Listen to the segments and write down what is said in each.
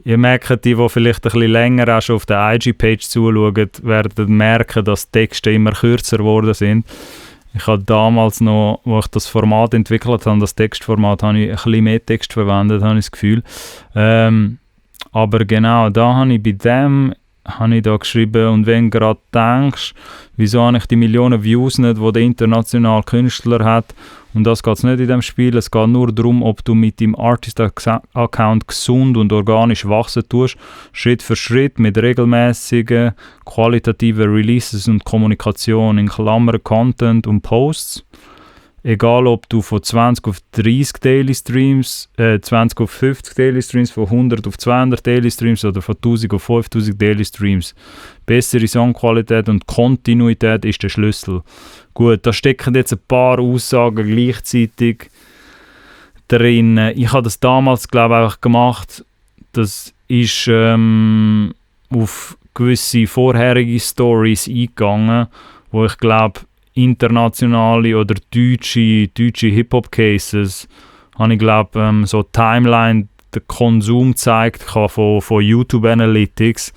Ihr merkt, die vielleicht ein bisschen länger auch schon auf der IG-Page zuschauen, werden merken, dass die Texte immer kürzer geworden sind. Ich habe damals noch, wo ich das Format entwickelt habe, das Textformat, habe ich ein bisschen mehr Text verwendet, habe ich das Gefühl. Aber genau, da habe ich bei dem habe ich da geschrieben, und wenn du gerade denkst, wieso habe ich die Millionen Views nicht, die der internationale Künstler hat, und das geht es nicht in dem Spiel, es geht nur darum, ob du mit deinem Artist-Account gesund und organisch wachsen tust, Schritt für Schritt mit regelmäßigen, qualitativen Releases und Kommunikation, in Klammern Content und Posts. Egal, ob du von 20 auf 30 Daily Streams, 20 auf 50 Daily Streams, von 100 auf 200 Daily Streams oder von 1000 auf 5000 Daily Streams. Bessere Songqualität und Kontinuität ist der Schlüssel. Gut, da stecken jetzt ein paar Aussagen gleichzeitig drin. Ich habe das damals, glaube ich, einfach gemacht. Das ist auf gewisse vorherige Stories eingegangen, wo ich glaube, internationale oder deutsche Hip-Hop-Cases habe ich glaube so Timeline den Konsum gezeigt von YouTube Analytics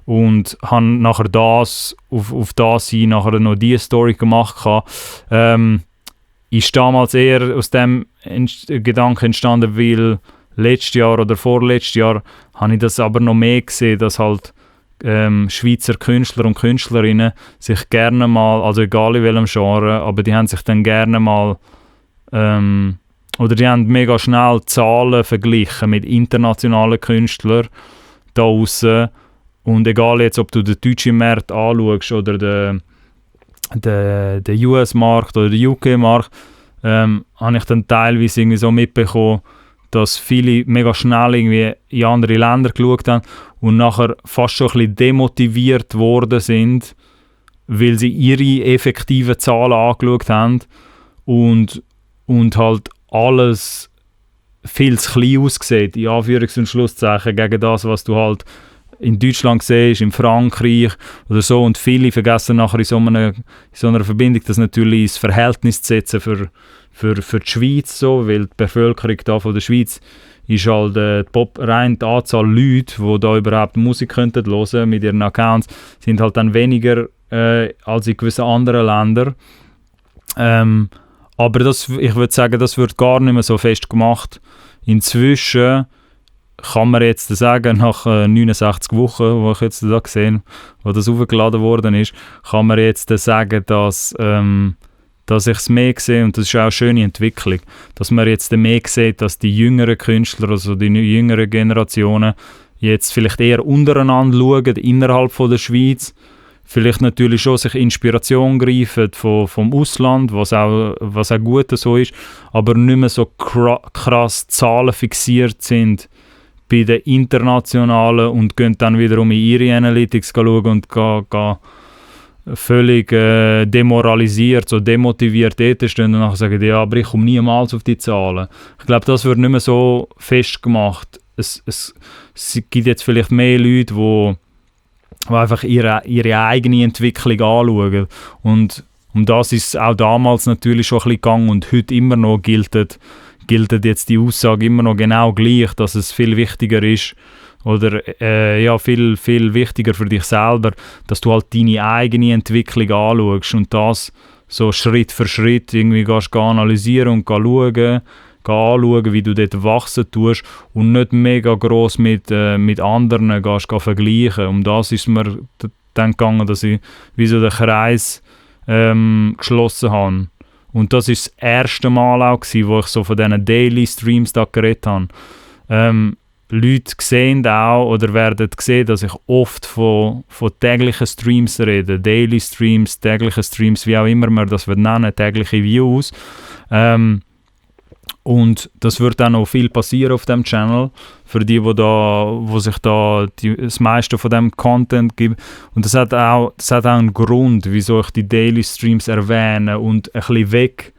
und habe nachher das auf das hin nachher noch die Story gemacht ist damals eher aus dem Gedanken entstanden, weil letztes Jahr oder vorletztes Jahr habe ich das aber noch mehr gesehen, dass halt Schweizer Künstler und Künstlerinnen sich gerne mal, also egal in welchem Genre, aber die haben sich dann gerne mal oder die haben mega schnell Zahlen verglichen mit internationalen Künstlern da draussen, und egal jetzt, ob du den deutschen Markt anschaust oder den US-Markt oder den UK-Markt, habe ich dann teilweise irgendwie so mitbekommen, dass viele mega schnell irgendwie in andere Länder geschaut haben und nachher fast schon ein bisschen demotiviert worden sind, weil sie ihre effektiven Zahlen angeschaut haben und halt alles viel zu klein aussieht, in Anführungs- und Schlusszeichen, gegen das, was du halt in Deutschland siehst, in Frankreich oder so, und viele vergessen nachher in so einer Verbindung das natürlich ins Verhältnis zu setzen für die Schweiz, so, weil die Bevölkerung da von der Schweiz ist halt rein die Anzahl Leute, die da überhaupt Musik hören könnten mit ihren Accounts, sind halt dann weniger als in gewissen anderen Ländern. Aber ich würde sagen, das wird gar nicht mehr so fest gemacht. Inzwischen kann man jetzt sagen, nach 69 Wochen, wo ich jetzt da gesehen, wo das aufgeladen worden ist, kann man jetzt sagen, dass ich es mehr sehe, und das ist auch eine schöne Entwicklung, dass man jetzt mehr sieht, dass die jüngeren Künstler, also die jüngeren Generationen, jetzt vielleicht eher untereinander schauen, innerhalb von der Schweiz, vielleicht natürlich schon sich Inspiration greifen vom Ausland, was auch gut so ist, aber nicht mehr so krass Zahlen fixiert sind bei den internationalen und gehen dann wiederum in ihre Analytics schauen und gehen völlig demoralisiert, so demotiviert dort stehen und nachher sagen, ja, aber ich komme niemals auf die Zahlen. Ich glaube, das wird nicht mehr so festgemacht. Es gibt jetzt vielleicht mehr Leute, die einfach ihre eigene Entwicklung anschauen. Und um das ist auch damals natürlich schon ein bisschen gegangen, und heute immer noch gilt jetzt die Aussage immer noch genau gleich, dass es viel wichtiger ist, oder viel, viel wichtiger für dich selber, dass du halt deine eigene Entwicklung anschaust und das so Schritt für Schritt irgendwie gehst analysieren und anschauen, wie du dort wachsen tust, und nicht mega gross mit anderen gehst vergleichen. Um das ist mir dann gegangen, dass ich wie so den Kreis geschlossen habe. Und das war das erste Mal auch, wo ich so von diesen Daily Streams da geredet habe. Leute sehen auch oder werden sehen, dass ich oft von täglichen Streams rede. Daily Streams, tägliche Streams, wie auch immer man das nennen, tägliche Views. Und das wird dann noch viel passieren auf dem Channel, für die, wo sich da das meiste von dem Content gibt. Und das hat auch einen Grund, wieso ich die Daily Streams erwähne und ein bisschen weg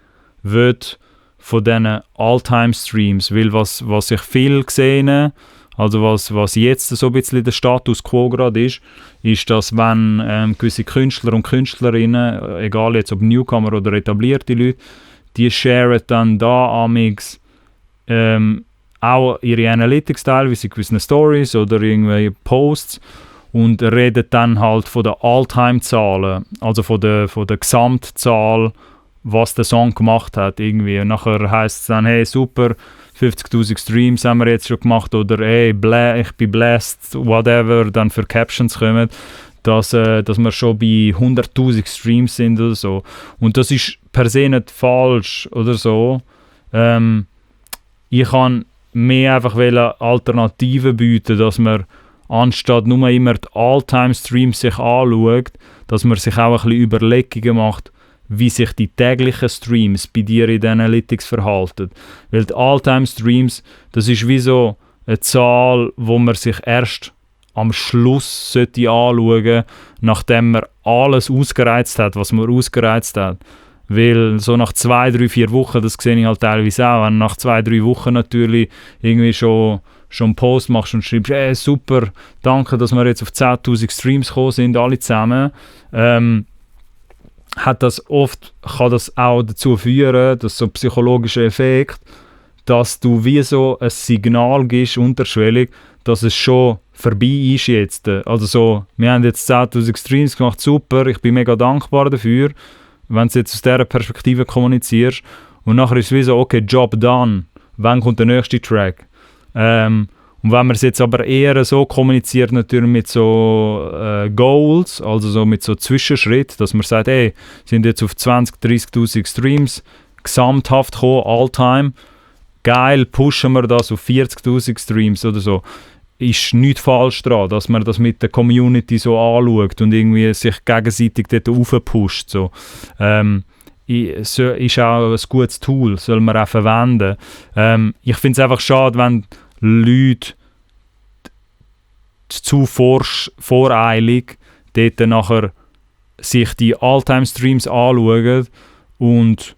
wird von diesen All-Time-Streams, weil was ich viel gesehen, also was jetzt so ein bisschen der Status quo gerade ist, dass wenn gewisse Künstler und Künstlerinnen, egal jetzt ob Newcomer oder etablierte Leute, die sharen dann da amix auch ihre Analytics teilweise in gewissen Stories oder irgendwelche Posts und reden dann halt von den All-Time-Zahlen, also von der Gesamtzahl, was der Song gemacht hat irgendwie. Und nachher heisst es dann, hey super, 50'000 Streams haben wir jetzt schon gemacht oder hey, ich bin blessed, whatever, dann für Captions kommen, dass wir schon bei 100'000 Streams sind oder so. Und das ist per se nicht falsch oder so. Ich kann mehr einfach Alternativen bieten, dass man anstatt nur immer die All-Time-Streams sich anschaut, dass man sich auch ein bisschen Überlegungen macht, wie sich die täglichen Streams bei dir in den Analytics verhalten. Weil die All-Time-Streams, das ist wie so eine Zahl, wo man sich erst am Schluss sollte anschauen, nachdem man alles ausgereizt hat, was man ausgereizt hat. Weil so nach 2, 3, 4 Wochen, das sehe ich halt teilweise auch, wenn nach 2, 3 Wochen natürlich irgendwie schon einen Post machst und schreibst, hey, super, danke, dass wir jetzt auf 10'000 Streams gekommen sind, alle zusammen, kann das auch dazu führen, dass so ein psychologischer Effekt, dass du wie so ein Signal gibst, unterschwellig, dass es schon vorbei ist jetzt. Also so, wir haben jetzt 10'000 Streams gemacht, super, ich bin mega dankbar dafür, wenn du jetzt aus dieser Perspektive kommunizierst. Und nachher ist es wie so, okay, Job done, wann kommt der nächste Track? Und wenn man es jetzt aber eher so kommuniziert, natürlich mit so Goals, also so mit so Zwischenschritt, dass man sagt, hey, sind jetzt auf 20'000, 30'000 Streams gesamthaft gekommen, all-time, geil, pushen wir das auf 40'000 Streams oder so. Ist nichts falsch daran, dass man das mit der Community so anschaut und irgendwie sich gegenseitig dort aufpusht. So. Ist auch ein gutes Tool, soll man auch verwenden. Ich finde es einfach schade, wenn Leute zu voreilig dort nachher sich die All-Time-Streams anschauen und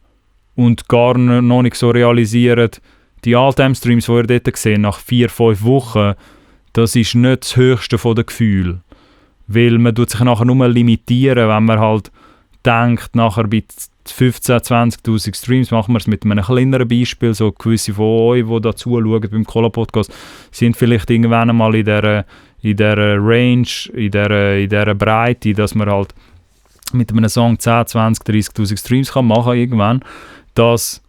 gar noch nicht so realisieren, die All-Time-Streams, die ihr dort seht, nach 4, 5 Wochen, das ist nicht das höchste von den Gefühlen. Weil man tut sich nachher nur limitieren, wenn man halt denkt, nachher bei 15'000, 20'000 Streams, machen wir es mit einem kleineren Beispiel, so gewisse von euch, die da zuschauen beim Cola-Podcast, sind vielleicht irgendwann einmal in dieser Range, in dieser Breite, dass man halt mit einem Song 10, 20, 30'000 Streams kann machen irgendwann, dass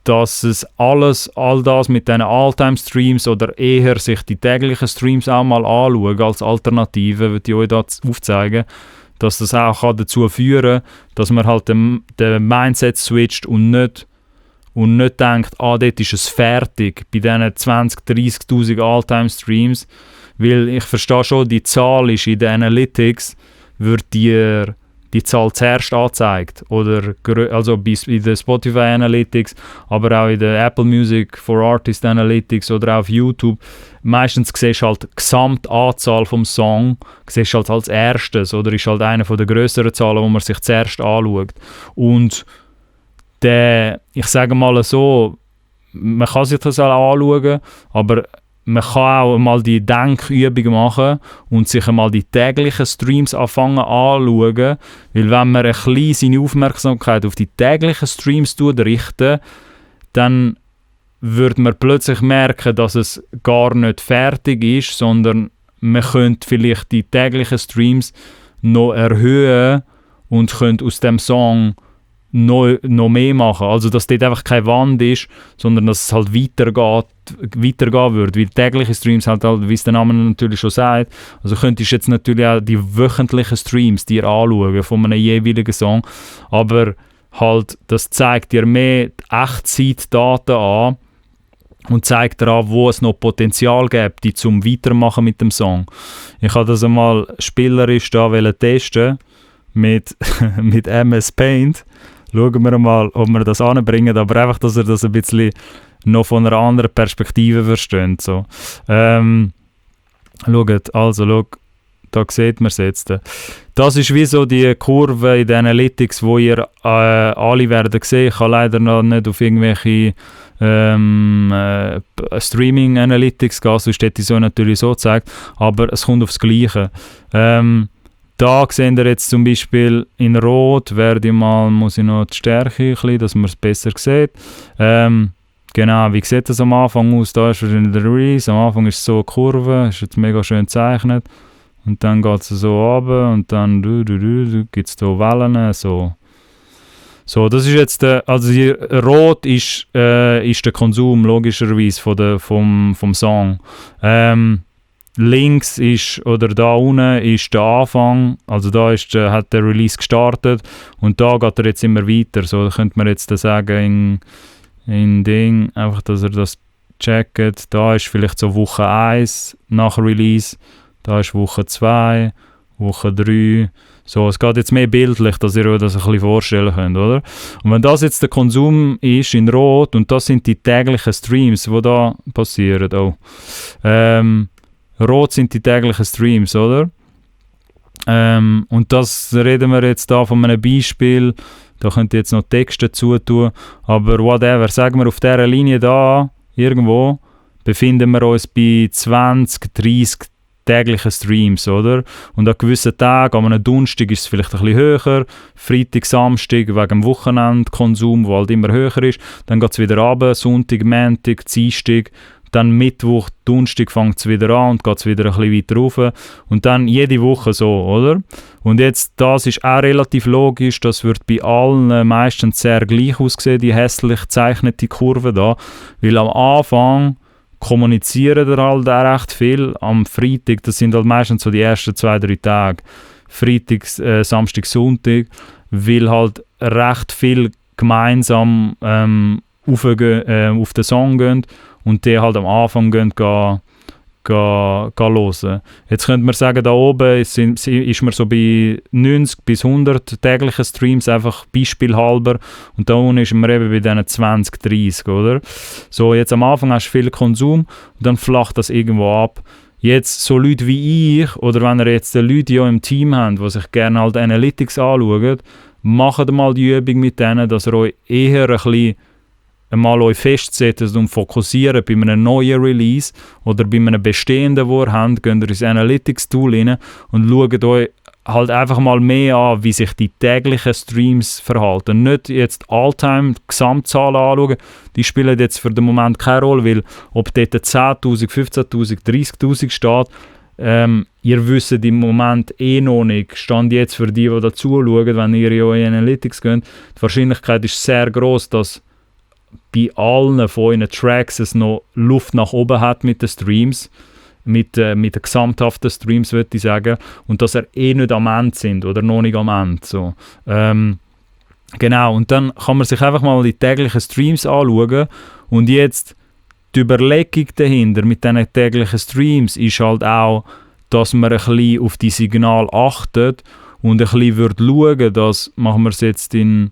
es all das mit diesen All-Time-Streams oder eher sich die täglichen Streams auch mal anschauen als Alternative, würde ich euch da aufzeigen, dass das auch dazu führen kann, dass man halt den Mindset switcht und nicht denkt, dort ist es fertig bei diesen 20'000, 30'000 All-Time-Streams, weil ich verstehe schon, die Zahl ist in den Analytics, wird dir die Zahl zuerst angezeigt, oder also in den Spotify Analytics, aber auch in den Apple Music for Artists Analytics oder auch auf YouTube. Meistens siehst du halt die Gesamtanzahl vom Song, siehst du halt als erstes, oder ist halt eine der grösseren Zahlen, wo man sich zuerst anschaut. Und ich sage mal so, man kann sich das auch anschauen, aber man kann auch mal die Denkübung machen und sich einmal die täglichen Streams anfangen anschauen, weil wenn man ein bisschen seine Aufmerksamkeit auf die täglichen Streams richten, dann würde man plötzlich merken, dass es gar nicht fertig ist, sondern man könnte vielleicht die täglichen Streams noch erhöhen und könnte aus dem Song noch mehr machen. Also dass dort einfach keine Wand ist, sondern dass es halt weitergehen wird, weil tägliche Streams halt, wie es der Name natürlich schon sagt, also könntest du jetzt natürlich auch die wöchentlichen Streams dir anschauen von einem jeweiligen Song, aber halt, das zeigt dir mehr die Echtzeitdaten an und zeigt dir an, wo es noch Potenzial gibt, die zum Weitermachen mit dem Song. Ich habe das einmal spielerisch da testen mit MS Paint. Schauen wir mal, ob wir das anbringen, aber einfach, dass ihr das ein bisschen noch von einer anderen Perspektive versteht. So. Schaut, da sieht man es jetzt. Das ist wie so die Kurve in den Analytics, wo ihr alle werden sehen. Ich kann leider noch nicht auf irgendwelche Streaming Analytics gehen, sonst hätte ich so natürlich so gezeigt, aber es kommt aufs Gleiche. Da sehen wir jetzt zum Beispiel in Rot, muss ich noch die Stärke ein bisschen, dass man es besser sieht. Genau, wie sieht das am Anfang aus? Da ist wahrscheinlich der Release, am Anfang ist es so eine Kurve, ist jetzt mega schön gezeichnet und dann geht es so runter und dann gibt es da Wellen, so. So, das ist jetzt also rot ist der Konsum logischerweise vom Song. Links ist, oder da unten ist der Anfang, also da hat der Release gestartet und da geht er jetzt immer weiter. So, da könnte man jetzt sagen in Ding, einfach, dass er das checkt. Da ist vielleicht so Woche 1 nach Release, da ist Woche 2, Woche 3. So, es geht jetzt mehr bildlich, dass ihr euch das ein bisschen vorstellen könnt, oder? Und wenn das jetzt der Konsum ist in Rot und das sind die täglichen Streams, die da passieren, Rot sind die täglichen Streams, oder? Und das reden wir jetzt da von einem Beispiel, da könnt ihr jetzt noch Texte zutun, aber whatever, sagen wir auf dieser Linie da, irgendwo, befinden wir uns bei 20, 30 täglichen Streams, oder? Und an gewissen Tagen, an einem Donnerstag ist es vielleicht ein bisschen höher, Freitag, Samstag wegen dem Wochenendkonsum, der halt immer höher ist, dann geht es wieder runter, Sonntag, Montag, Dienstag, dann Mittwoch, Donnerstag fängt es wieder an und geht es wieder ein bisschen weiter rauf und dann jede Woche so, oder? Und jetzt, das ist auch relativ logisch, das wird bei allen meistens sehr gleich aussehen, die hässlich gezeichnete Kurve da, weil am Anfang kommunizieren da halt auch recht viel. Am Freitag, das sind halt meistens so die ersten 2-3 Tage, Freitag, Samstag, Sonntag, weil halt recht viel gemeinsam auf den Song gehen und die halt am Anfang gehen hören. Jetzt könnte man sagen, da oben ist man so bei 90 bis 100 täglichen Streams, einfach beispielhalber. Und da unten ist man eben bei diesen 20, 30, oder? So, jetzt am Anfang hast du viel Konsum und dann flacht das irgendwo ab. Jetzt so Leute wie ich, oder wenn ihr jetzt Leute ja im Team habt, die sich gerne halt Analytics anschauen, macht mal die Übung mit denen, dass ihr euch eher ein bisschen mal euch festsetzen und fokussieren bei einem neuen Release oder bei einem bestehenden, wo ihr habt, geht ihr ins Analytics-Tool rein und schaut euch halt einfach mal mehr an, wie sich die täglichen Streams verhalten. Nicht jetzt All-Time-Gesamtzahlen anschauen, die spielen jetzt für den Moment keine Rolle, weil ob dort 10'000, 15'000, 30'000 steht, ihr wisst im Moment noch nicht, stand jetzt für die dazu schauen, wenn ihr in Analytics geht, die Wahrscheinlichkeit ist sehr groß, dass bei allen von euren Tracks es noch Luft nach oben hat mit den Streams, mit den gesamthaften Streams, würde ich sagen, und dass er nicht am Ende sind oder noch nicht am Ende. So. Genau, und dann kann man sich einfach mal die täglichen Streams anschauen und jetzt die Überlegung dahinter mit diesen täglichen Streams ist halt auch, dass man ein bisschen auf die Signale achtet und ein bisschen schauen, dass, machen wir es jetzt in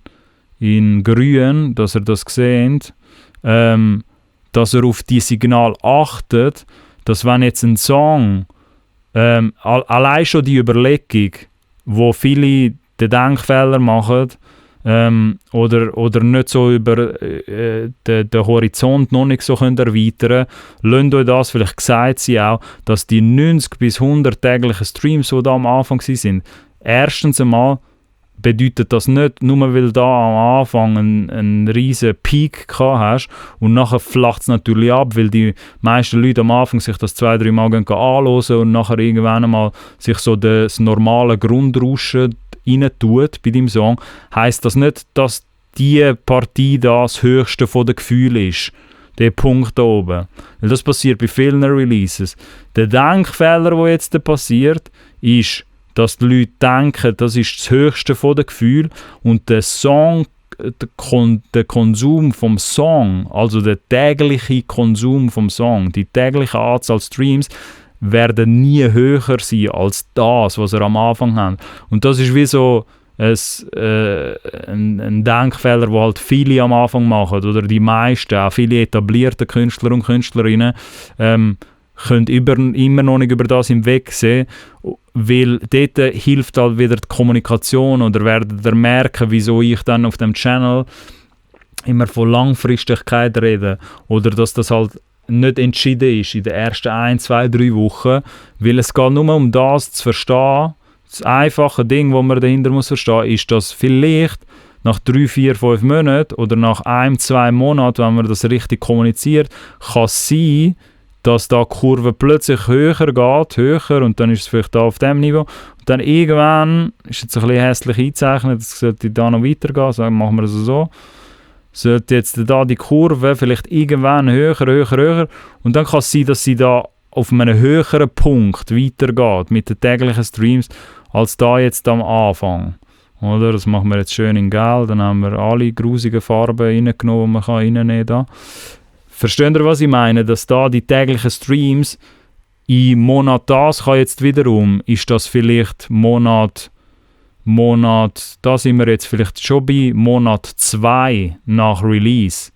grün, dass ihr das seht, dass ihr auf die Signal achtet, dass wenn jetzt ein Song, allein schon die Überlegung, wo viele den Denkfehler machen, oder nicht so über den Horizont noch nicht so können erweitern können, lasst euch das vielleicht gesagt sein auch, dass die 90 bis 100 täglichen Streams, die da am Anfang waren, erstens einmal bedeutet das nicht, nur weil du da am Anfang einen riesen Peak gehabt hast und nachher flacht es natürlich ab, weil die meisten Leute am Anfang sich das 2-3 Mal anhören und nachher irgendwann einmal sich so das normale Grundrauschen rein tut bei deinem Song, heisst das nicht, dass die Partie das höchste von den Gefühlen ist. Der Punkt da oben. Weil das passiert bei vielen Releases. Der Denkfehler, der jetzt passiert, ist, dass die Leute denken, das ist das höchste von den Gefühlen und der Song, der Konsum vom Song, also der tägliche Konsum vom Song, die tägliche Anzahl Streams, werden nie höher sein als das, was ihr am Anfang habt. Und das ist wie so ein Denkfehler, den halt viele am Anfang machen, oder die meisten, auch viele etablierte Künstler und Künstlerinnen, können immer noch nicht über das hinwegsehen, weil dort hilft halt wieder die Kommunikation oder werdet ihr merken, wieso ich dann auf dem Channel immer von Langfristigkeit rede oder dass das halt nicht entschieden ist in den ersten 1, 2, 3 Wochen, weil es geht nur um das zu verstehen. Das einfache Ding, das man dahinter muss verstehen, ist, dass vielleicht nach 3, 4, 5 Monaten oder nach 1, 2 Monaten, wenn man das richtig kommuniziert, kann es sein, dass da die Kurve plötzlich höher geht, und dann ist es vielleicht da auf dem Niveau. Und dann irgendwann, ist jetzt ein bisschen hässlich eingezeichnet, es sollte da noch weitergehen, so machen wir es so. Sollte jetzt da die Kurve vielleicht irgendwann höher, und dann kann es sein, dass sie da auf einem höheren Punkt weitergeht mit den täglichen Streams, als da jetzt am Anfang. Oder? Das machen wir jetzt schön in Gelb, dann haben wir alle grusigen Farben reingenommen, die man reinnehmen kann. Versteht ihr, was ich meine? Dass da die täglichen Streams im Monat das kann jetzt wiederum, ist das vielleicht Monat, da sind wir jetzt vielleicht schon bei Monat 2 nach Release.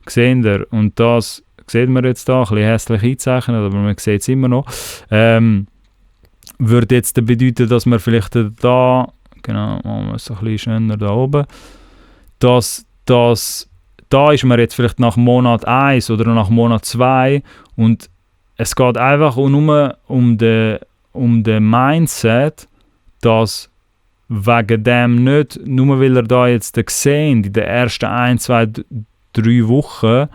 Seht ihr? Und das sieht man jetzt da, ein bisschen hässlich eingezeichnet, aber man sieht es immer noch. Würde jetzt bedeuten, dass wir vielleicht da, genau, machen wir es ein bisschen schöner da oben, dass da ist man jetzt vielleicht nach Monat 1 oder nach Monat 2 und es geht einfach nur um den Mindset, dass wegen dem nicht, nur weil da jetzt gesehen in den ersten 1, 2, 3 Wochen,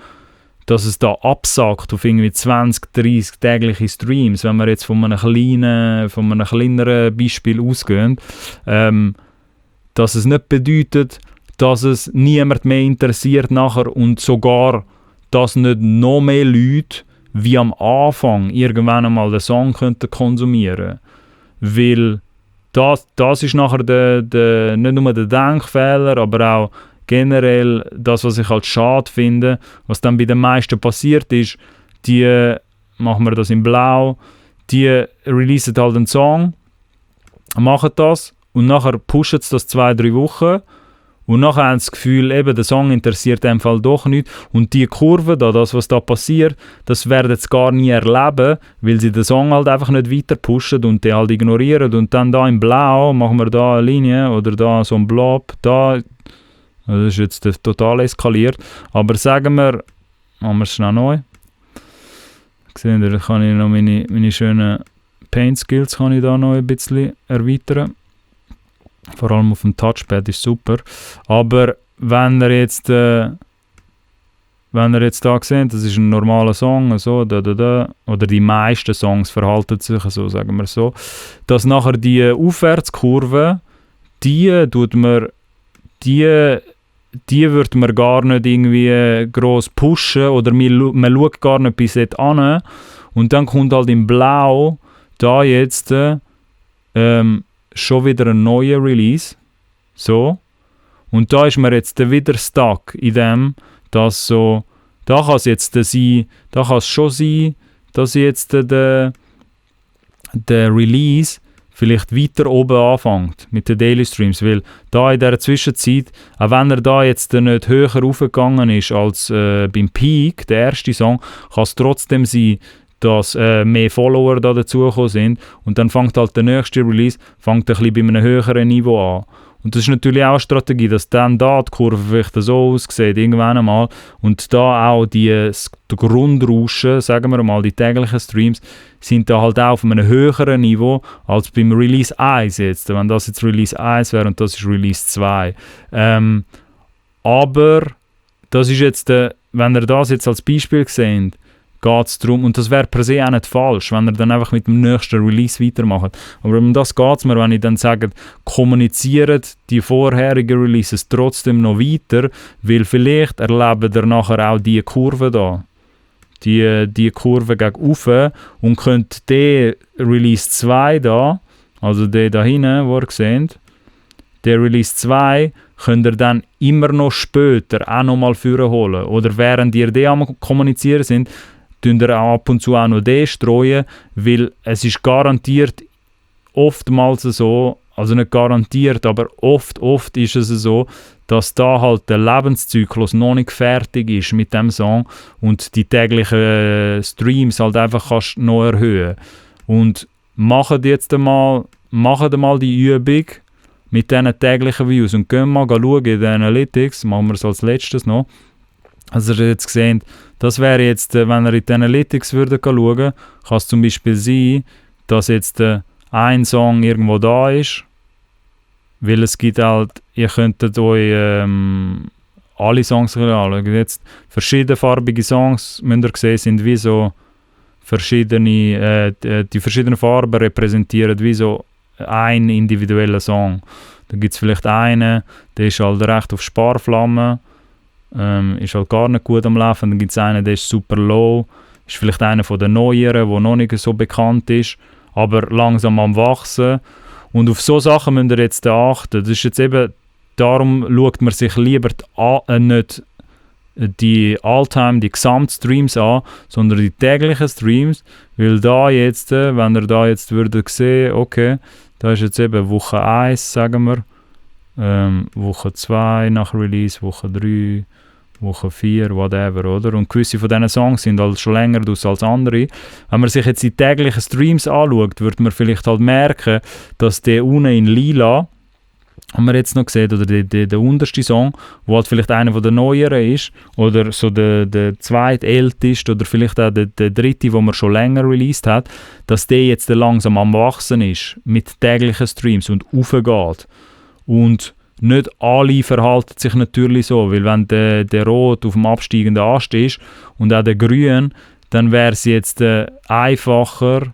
dass es da absackt auf irgendwie 20, 30 tägliche Streams, wenn wir jetzt von einem kleineren Beispiel ausgehen, dass es nicht bedeutet, dass es niemand mehr interessiert nachher und sogar, dass nicht noch mehr Leute wie am Anfang irgendwann einmal den Song könnten konsumieren. Weil das ist nachher nicht nur der Denkfehler, aber auch generell das, was ich halt schade finde, was dann bei den meisten passiert ist, die, machen wir das in Blau, die releasen halt einen Song, machen das und nachher pushen sie das 2, 3 Wochen und nachher haben sie das Gefühl, eben, der Song interessiert in dem Fall doch nicht und die Kurve, das, was da passiert, das werden sie gar nie erleben, weil sie den Song halt einfach nicht weiter pushen und den halt ignorieren und dann da in Blau machen wir da eine Linie oder da so ein Blob, da, das ist jetzt total eskaliert, aber sagen wir, machen wir es schnell neu. Seht ihr, da kann ich noch meine schönen Paint-Skills kann ich da noch ein bisschen erweitern. Vor allem auf dem Touchpad ist super. Aber wenn ihr jetzt da seht, das ist ein normaler Song, so, oder die meisten Songs verhalten sich so, sagen wir so, dass nachher die Aufwärtskurve, die wird man gar nicht irgendwie gross pushen oder man schaut gar nicht bis dort an und dann kommt halt in Blau da jetzt schon wieder ein neuer Release. So. Und da ist man jetzt wieder stuck in dem, dass so, da kann es schon sein, dass jetzt der Release vielleicht weiter oben anfängt mit den Daily Streams, weil da in dieser Zwischenzeit, auch wenn er da jetzt nicht höher raufgegangen ist als beim Peak, der erste Song, kann es trotzdem sein, dass mehr Follower da dazugekommen sind und dann fängt halt der nächste Release ein bisschen bei einem höheren Niveau an. Und das ist natürlich auch eine Strategie, dass dann da die Kurve vielleicht so aussieht, irgendwann einmal, und da auch die Grundrauschen, sagen wir mal, die täglichen Streams, sind da halt auch auf einem höheren Niveau als beim Release 1 jetzt, wenn das jetzt Release 1 wäre und das ist Release 2. Aber das ist jetzt, wenn ihr das jetzt als Beispiel seht, geht es darum, und das wäre per se auch nicht falsch, wenn ihr dann einfach mit dem nächsten Release weitermacht. Aber um das geht es mir, wenn ich dann sage, kommuniziert die vorherigen Releases trotzdem noch weiter, weil vielleicht erlebt ihr nachher auch die Kurve da. Die Kurve gegen oben und könnt den Release 2 da, also den da hinten, wo ihr seht, der Release 2 könnt ihr dann immer noch später auch nochmal holen. Oder während ihr den am kommunizieren sind, tun ihr auch ab und zu auch noch den streuen, weil es ist garantiert oftmals so, also nicht garantiert, aber oft ist es so, dass da halt der Lebenszyklus noch nicht fertig ist mit dem Song und die täglichen Streams halt einfach kannst noch erhöhen. Und macht mal die Übung mit diesen täglichen Views und gehen mal schauen in den Analytics, machen wir es als letztes noch. Also ihr jetzt gesehen, das wäre jetzt, wenn ihr in die Analytics würdet schauen, kann es zum Beispiel sein, dass jetzt ein Song irgendwo da ist Weil es gibt halt, ihr könntet euch alle Songs anschauen. Jetzt verschiedenfarbige Songs, müsst ihr sehen, sind wie so verschiedene, die verschiedenen Farben repräsentieren wie so einen individuellen Song. Da gibt es vielleicht einen, der ist halt recht auf Sparflamme, ist halt gar nicht gut am Laufen. Dann gibt es einen, der ist super low, ist vielleicht einer von den neueren, der noch nicht so bekannt ist, aber langsam am Wachsen. Und auf so Sachen müsst ihr jetzt achten. Das ist jetzt eben, darum schaut man sich lieber nicht die Alltime, die Gesamtstreams an, sondern die täglichen Streams, weil da jetzt, wenn ihr da jetzt würdet sehen, okay, da ist jetzt eben Woche 1, sagen wir, Woche 2 nach Release, Woche 3, Woche 4, whatever, oder? Und gewisse von diesen Songs sind halt schon länger aus als andere. Wenn man sich jetzt die täglichen Streams anschaut, wird man vielleicht halt merken, dass der unten in lila, haben wir jetzt noch gesehen, oder der unterste Song, wo halt vielleicht einer von der neueren ist, oder so der zweitälteste, oder vielleicht auch der dritte, den man schon länger released hat, dass der jetzt langsam am Wachsen ist, mit täglichen Streams und aufgeht. Und nicht alle verhalten sich natürlich so, weil wenn der Rot auf dem absteigenden Ast ist und auch der Grün, dann wäre es jetzt einfacher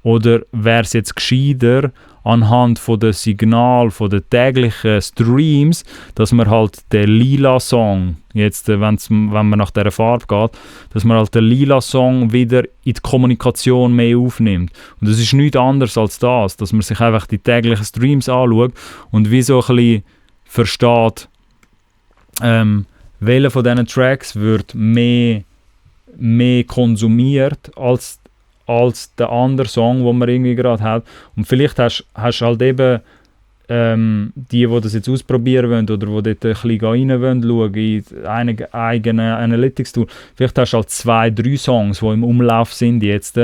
oder wäre es jetzt gescheiter anhand von der Signal, von den täglichen Streams, dass man halt den lila Song, jetzt wenn man nach dieser Farbe geht, dass man halt den lila Song wieder in die Kommunikation mehr aufnimmt. Und das ist nichts anderes als das, dass man sich einfach die täglichen Streams anschaut und wie so ein bisschen versteht, welcher von diesen Tracks wird mehr konsumiert als der andere Song, den man irgendwie gerade hat. Und vielleicht hast du halt eben die das jetzt ausprobieren wollen oder die dort ein bisschen rein wollen, schauen in eine eigene Analytics-Tool. Vielleicht hast du halt 2-3 Songs, die im Umlauf sind jetzt.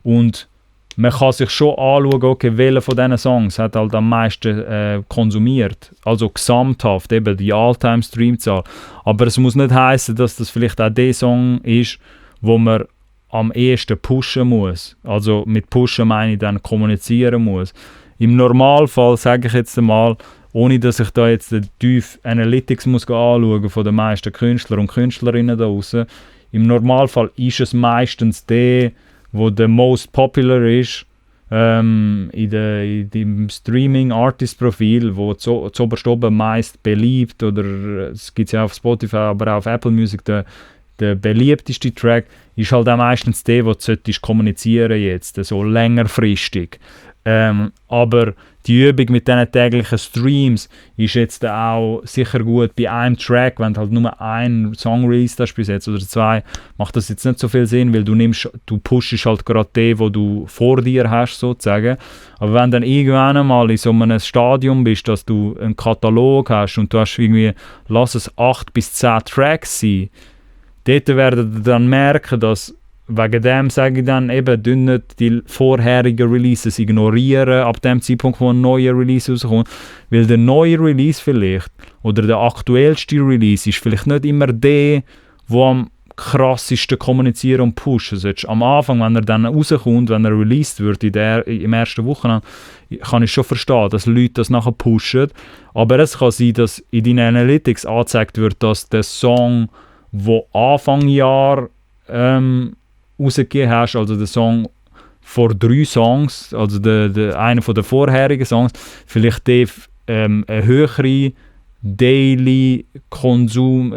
Und man kann sich schon anschauen, okay, welcher von diesen Songs hat halt am meisten konsumiert. Also gesamthaft, eben die All-Time-Streamzahl. Aber es muss nicht heißen, dass das vielleicht auch der Song ist, wo man am ehesten pushen muss. Also mit pushen meine ich dann kommunizieren muss. Im Normalfall, sage ich jetzt einmal, ohne dass ich da jetzt tief Analytics muss anschauen von den meisten Künstlern und Künstlerinnen da draussen, im Normalfall ist es meistens der, wo der most popular ist, in dem Streaming-Artist-Profil, wo zuoberst oben meist beliebt, oder es gibt ja auf Spotify, aber auch auf Apple Music, der beliebteste Track ist halt auch meistens der, den du kommunizieren jetzt, so längerfristig. Aber die Übung mit diesen täglichen Streams ist jetzt auch sicher gut bei einem Track, wenn du halt nur einen Song released hast bis jetzt oder 2, macht das jetzt nicht so viel Sinn, weil du pushst halt gerade den, wo du vor dir hast, sozusagen. Aber wenn du dann irgendwann mal in so einem Stadium bist, dass du einen Katalog hast und du hast irgendwie, lass es 8 bis 10 Tracks sein, dort werden wir dann merken, dass wegen dem sage ich dann eben, nicht die vorherigen Releases ignorieren, ab dem Zeitpunkt, wo ein neuer Release rauskommt. Weil der neue Release vielleicht, oder der aktuellste Release, ist vielleicht nicht immer der, der am krassesten kommunizieren und pushen sollte. Am Anfang, wenn er dann rauskommt, wenn er released wird im ersten Wochenende, kann ich schon verstehen, dass Leute das nachher pushen. Aber es kann sein, dass in deinen Analytics angezeigt wird, dass der Song, der Anfang Jahr rausgegeben hast, also der Song vor 3 Songs, also einer von den vorherigen Songs, vielleicht einen höheren Daily Konsum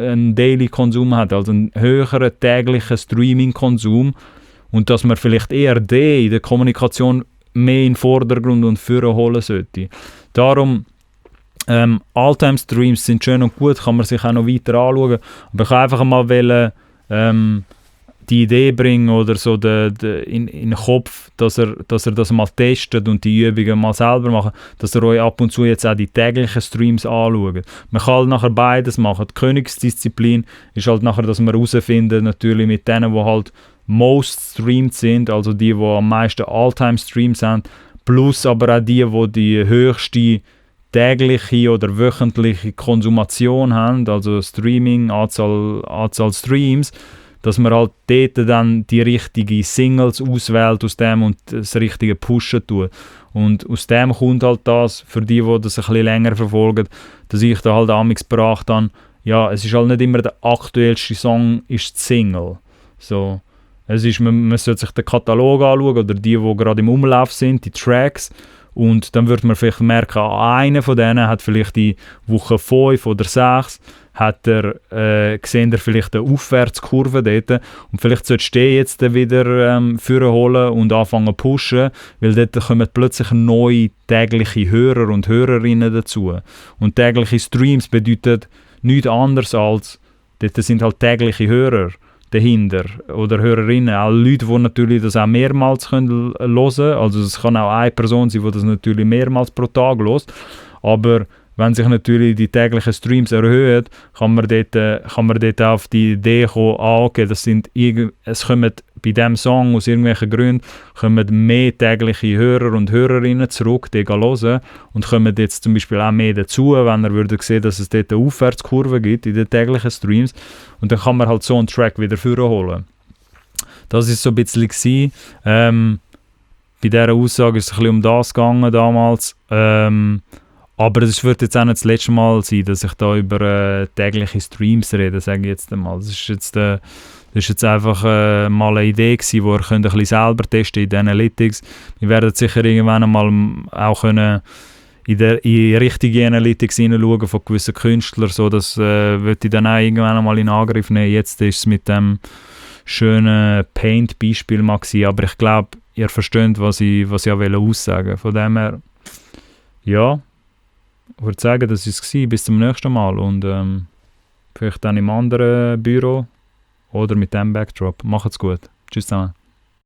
hat, also einen höheren täglichen Streaming-Konsum, und dass man vielleicht eher den in der Kommunikation mehr in den Vordergrund und vorne holen sollte. Darum All-Time-Streams sind schön und gut, kann man sich auch noch weiter anschauen, aber ich kann einfach mal die Idee bringen oder so in den Kopf, dass er das mal testet und die Übungen mal selber machen, dass er euch ab und zu jetzt auch die täglichen Streams anschaut. Man kann halt nachher beides machen. Die Königsdisziplin ist halt nachher, dass man herausfinden, natürlich mit denen, die halt most streamed sind, also die am meisten All-Time-Streams haben, plus aber auch die höchste tägliche oder wöchentliche Konsumation haben, also Streaming, Anzahl Streams, dass man halt dort dann die richtigen Singles auswählt aus dem und das richtige Pushen tut. Und aus dem kommt halt das, für die das ein bisschen länger verfolgen, dass ich da halt amigs gebracht habe, ja, es ist halt nicht immer der aktuellste Song, ist die Single. So, es ist, man sollte sich den Katalog anschauen oder die gerade im Umlauf sind, die Tracks, und dann wird man vielleicht merken, einer von denen hat vielleicht die Woche 5 oder 6 sehen vielleicht eine Aufwärtskurve dort und vielleicht solltest du jetzt wieder vorholen und anfangen zu pushen, weil dort kommen plötzlich neue tägliche Hörer und Hörerinnen dazu. Und tägliche Streams bedeutet nichts anderes als, dort sind halt tägliche Hörer dahinter oder Hörerinnen, auch Leute, die natürlich das auch mehrmals hören können. Also es kann auch eine Person sein, die das natürlich mehrmals pro Tag hört, aber wenn sich natürlich die täglichen Streams erhöhen, kann man dort auf die Idee kommen, okay, es kommen bei diesem Song aus irgendwelchen Gründen kommen mehr tägliche Hörer und Hörerinnen zurück, die hören und kommen jetzt zum Beispiel auch mehr dazu, wenn er würde sehen, dass es dort eine Aufwärtskurve gibt in den täglichen Streams, und dann kann man halt so einen Track wieder vorholen. Das ist so ein bisschen gewesen. Bei dieser Aussage ist es ein bisschen um das gegangen damals. Aber es wird jetzt auch nicht das letzte Mal sein, dass ich da über tägliche Streams rede, sage ich jetzt einmal. Das ist jetzt einfach mal eine Idee gewesen, die ihr könnt ein bisschen selber testen in den Analytics. Wir werden sicher irgendwann einmal auch können in richtige Analytics hineinschauen von gewissen Künstlern, so dass würde ich dann auch irgendwann einmal in Angriff nehmen. Jetzt ist es mit dem schönen Paint-Beispiel mal gewesen, aber ich glaube, ihr versteht, was ich aussagen wollte. Von dem her, ja, ich würde sagen, das war es. Bis zum nächsten Mal und vielleicht dann im anderen Büro oder mit dem Backdrop. Macht's gut. Tschüss zusammen.